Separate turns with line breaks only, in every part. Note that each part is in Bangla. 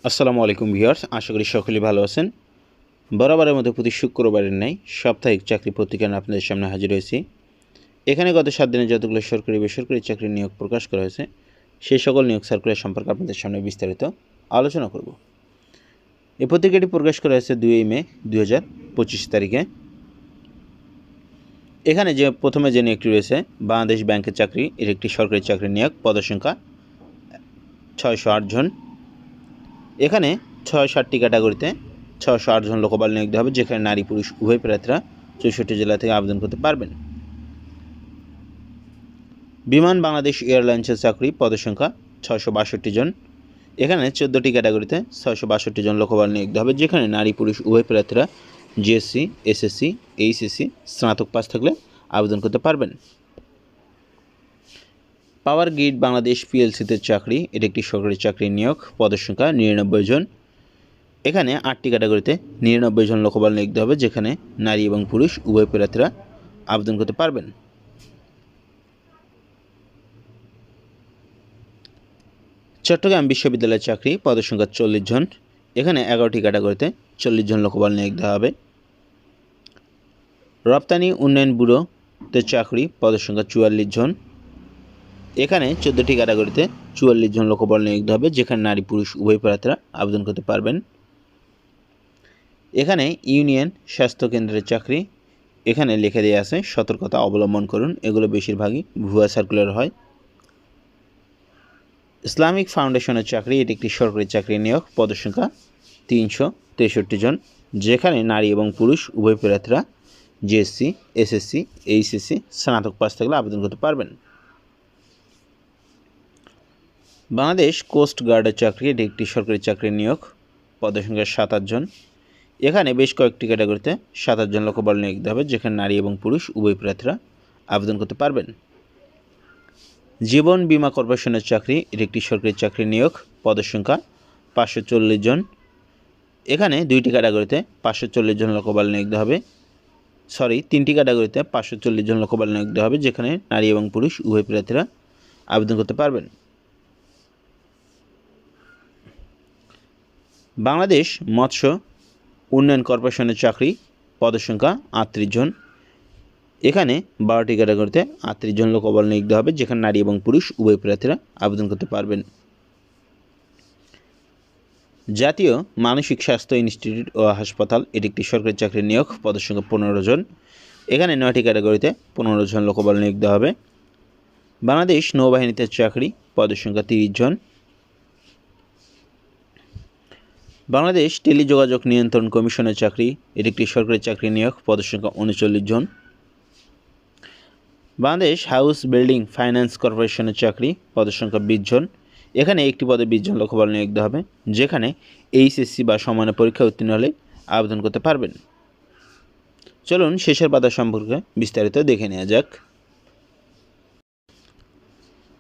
আসসালামু আলাইকুম ভিউয়ার্স, আশা করি সকলেই ভালো আছেন। বরাবরের মতো প্রতি শুক্রবারের ন্যায় সাপ্তাহিক চাকরি পত্রিকা নিয়ে আপনাদের সামনে হাজির হয়েছি। এখানে গত 7 দিনে যতগুলো সরকারি বেসরকারি চাকরির নিয়োগ প্রকাশ করা হয়েছে সেই সকল নিয়োগ সার্কুলার সম্পর্কে আপনাদের সামনে বিস্তারিত আলোচনা করব। এই পত্রিকাটি প্রকাশ করা হয়েছে 2 মে 2025 তারিখে। এখানে যে প্রথমে যে নিয়োগটি রয়েছে বাংলাদেশ ব্যাংকের চাকরি, এর একটি সরকারি চাকরির নিয়োগ, পদসংখ্যা 608 জন। এখানে 6-7টি ক্যাটাগরিতে 608 জন লোকবল নিয়োগ দেওয়া হবে, যেখানে নারী পুরুষ উভয় প্রার্থীরা 64 জেলা থেকে আবেদন করতে পারবেন। বিমান বাংলাদেশ এয়ারলাইন্সের চাকরি, পদসংখ্যা 662 জন। এখানে 14টি ক্যাটাগরিতে 662 জন লোকবল নিয়োগ দেওয়া হবে, যেখানে নারী পুরুষ উভয় প্রার্থীরা জিএসসি, এসএসসি, এইচএসসি স্নাতক পাস থাকলে আবেদন করতে পারবেন। পাওয়ার গ্রিড বাংলাদেশ পিএলসিতে চাকরি, এটি একটি সরকারি চাকরির নিয়োগ, পদসংখ্যা 99 জন। এখানে 8টি ক্যাটাগরিতে 99 জন লোকবল নিয়োগ দেওয়া হবে, যেখানে নারী এবং পুরুষ উভয় প্রার্থীরা আবেদন করতে পারবেন। চট্টগ্রাম বিশ্ববিদ্যালয়ের চাকরি, পদসংখ্যা 40 জন। এখানে 11টি ক্যাটাগরিতে 40 জন লোকবল নিয়োগ দেওয়া হবে। রপ্তানি উন্নয়ন ব্যুরোতে চাকরি, পদসংখ্যা 44 জন। এখানে 14টি ক্যাটাগরিতে 44 জন লোকবল নিয়োগ দেওয়া হবে, যেখানে নারী পুরুষ উভয় প্রার্থীরা আবেদন করতে পারবেন। এখানে ইউনিয়ন স্বাস্থ্য কেন্দ্রের চাকরি, এখানে লিখে দেওয়া আছে সতর্কতা অবলম্বন করুন, এগুলো বেশিরভাগই ভুয়া সার্কুলার হয়। ইসলামিক ফাউন্ডেশনের চাকরি, এটি একটি সরকারি চাকরি নিয়োগ, পদসংখ্যা 363 জন, যেখানে নারী এবং পুরুষ উভয় প্রার্থীরা জিএসসি, এসএসসি, এইচএসসি স্নাতক পাস থাকলে আবেদন করতে পারবেন। বাংলাদেশ কোস্ট গার্ডের চাকরি, এটি একটি সরকারি চাকরি নিয়োগ, পদসংখ্যা 27 জন। এখানে বেশ কয়েকটি ক্যাটাগরিতে 27 জন লোকবল নিয়োগ দেওয়া হবে, যেখানে নারী এবং পুরুষ উভয় প্রার্থীরা আবেদন করতে পারবেন। জীবন বীমা কর্পোরেশনের চাকরি, এটি একটি সরকারি চাকরি নিয়োগ, পদসংখ্যা 540 জন। এখানে 2টি ক্যাটাগরিতে 540 জন লোকবল নিয়োগ দেওয়া হবে, 3টি ক্যাটাগরিতে 540 জন লোকবল নিয়োগ দেওয়া হবে, যেখানে নারী এবং পুরুষ উভয় প্রার্থীরা আবেদন করতে পারবেন। বাংলাদেশ মৎস্য উন্নয়ন কর্পোরেশনের চাকরি, পদসংখ্যা 38 জন। এখানে 12টি ক্যাটাগরিতে 38 জন লোকবল নিয়োগ দেওয়া হবে, যেখানে নারী এবং পুরুষ উভয় প্রার্থীরা আবেদন করতে পারবেন। জাতীয় মানসিক স্বাস্থ্য ইনস্টিটিউট ও হাসপাতাল, এটি একটি সরকারি চাকরির নিয়োগ, পদসংখ্যা 15 জন। এখানে 9টি ক্যাটাগরিতে 15 জন লোকবল নিয়োগ দেওয়া হবে। বাংলাদেশ নৌবাহিনীতে চাকরি, পদসংখ্যা 30 জন। বাংলাদেশ টেলিযোগাযোগ নিয়ন্ত্রণ কমিশনের চাকরি, এটি একটি সরকারি চাকরি নিয়োগ, পদসংখ্যা 39 জন। বাংলাদেশ হাউস বিল্ডিং ফাইন্যান্স কর্পোরেশনের চাকরি, পদসংখ্যা 20 জন। এখানে একটি পদে 20 জন লোকবল নিয়োগ দেওয়া হবে, যেখানে এইচএসসি বা সমানের পরীক্ষা উত্তীর্ণ হলে আবেদন করতে পারবেন। চলুন শেষের পাতা সম্পর্কে বিস্তারিত দেখে নেওয়া যাক।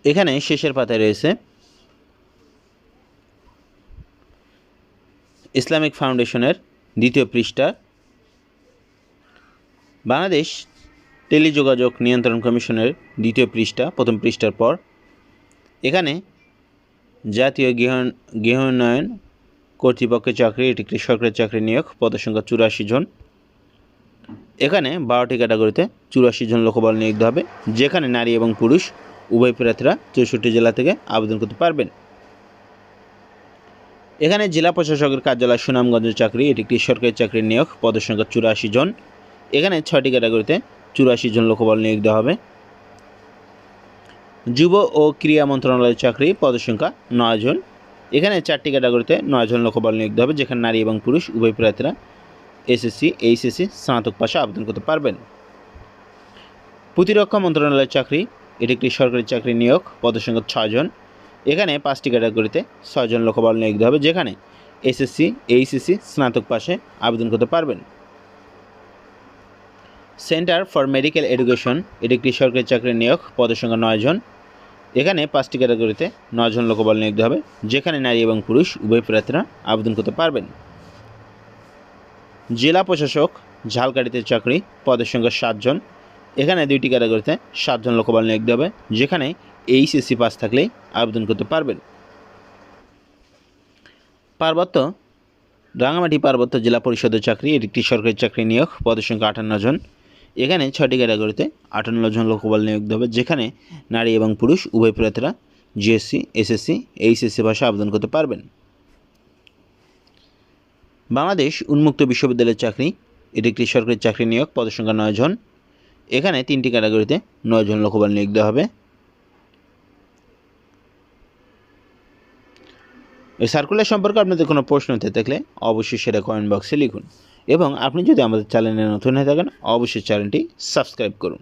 এখানে শেষের পাতায় রয়েছে ইসলামিক ফাউন্ডেশনের 2য় পৃষ্ঠা, বাংলাদেশ টেলিযোগাযোগ নিয়ন্ত্রণ কমিশনের 2য় পৃষ্ঠা, প্রথম পৃষ্ঠার পর এখানে জাতীয় গৃহায়ন কর্তৃপক্ষের চাকরি, এটি একটি সরকারি চাকরি নিয়োগ, পদসংখ্যা 84 জন। এখানে 12টি ক্যাটাগরিতে 84 জন লোকবল নিয়োগ দেওয়া হবে, যেখানে নারী এবং পুরুষ উভয় প্রার্থীরা 64 জেলা থেকে আবেদন করতে পারবেন। এখানে জেলা প্রশাসকের কার্যালয় সুনামগঞ্জের চাকরি, এটি একটি সরকারি চাকরির নিয়োগ, পদসংখ্যা 84 জন। এখানে 6টি ক্যাটাগরিতে 84 জন লোকবল নিয়োগ দেওয়া হবে। যুব ও ক্রীড়া মন্ত্রণালয়ের চাকরি, পদসংখ্যা 9 জন। এখানে 4টি ক্যাটাগরিতে 9 জন লোকবল নিয়োগ দেওয়া হবে, যেখানে নারী এবং পুরুষ উভয় প্রার্থীরা এসএসসি, এইচএসসি স্নাতক পাশে আবেদন করতে পারবেন। প্রতিরক্ষা মন্ত্রণালয়ের চাকরি, এটি একটি সরকারি চাকরি নিয়োগ, পদসংখ্যা 6 জন। এখানে 5টি ক্যাটাগরিতে 6 জন লোকবল নিয়োগ দেওয়া হবে, যেখানে এসএসসি, এইচএসসি স্নাতক পাশে আবেদন করতে পারবেন। সেন্টার ফর মেডিকেল এডুকেশন, এটি একটি সরকারি চাকরির নিয়োগ, পদসংখ্যা 9 জন। এখানে 5টি ক্যাটাগরিতে 9 জন লোকবল নিয়োগ দেওয়া হবে, যেখানে নারী এবং পুরুষ উভয় প্রার্থীরা আবেদন করতে পারবেন। জেলা প্রশাসক ঝালকাঠিতে চাকরি, পদসংখ্যা 7 জন। এখানে 2টি ক্যাটাগরিতে 7 জন লোকবল নিয়োগ দেওয়া হবে, যেখানে এইচএসসি পাস থাকলেই আবেদন করতে পারবেন। পার্বত্য রাঙামাটি পার্বত্য জেলা পরিষদের চাকরি, এটি একটি সরকারি চাকরি নিয়োগ, পদের সংখ্যা 58 জন। এখানে 6টি ক্যাটাগরিতে 58 জন লোকবল নিয়োগ দেওয়া হবে, যেখানে নারী এবং পুরুষ উভয় প্রার্থীরা জিএসসি, এসএসসি, এইচএসসি ভাষা আবেদন করতে পারবেন। বাংলাদেশ উন্মুক্ত বিশ্ববিদ্যালয়ের চাকরি, এটি একটি সরকারি চাকরি নিয়োগ, পদের সংখ্যা 9 জন। এখানে 3টি ক্যাটাগরিতে 9 জন লোকবল নিয়োগ দেওয়া হবে। এই সার্কুলার সম্পর্কে আপনাদের কোনো প্রশ্ন থাকলে অবশ্যই সেটা কমেন্ট বক্সে লিখুন, এবং আপনি যদি আমাদের চ্যানেলে নতুন হয়ে থাকেন অবশ্যই চ্যানেলটি সাবস্ক্রাইব করুন।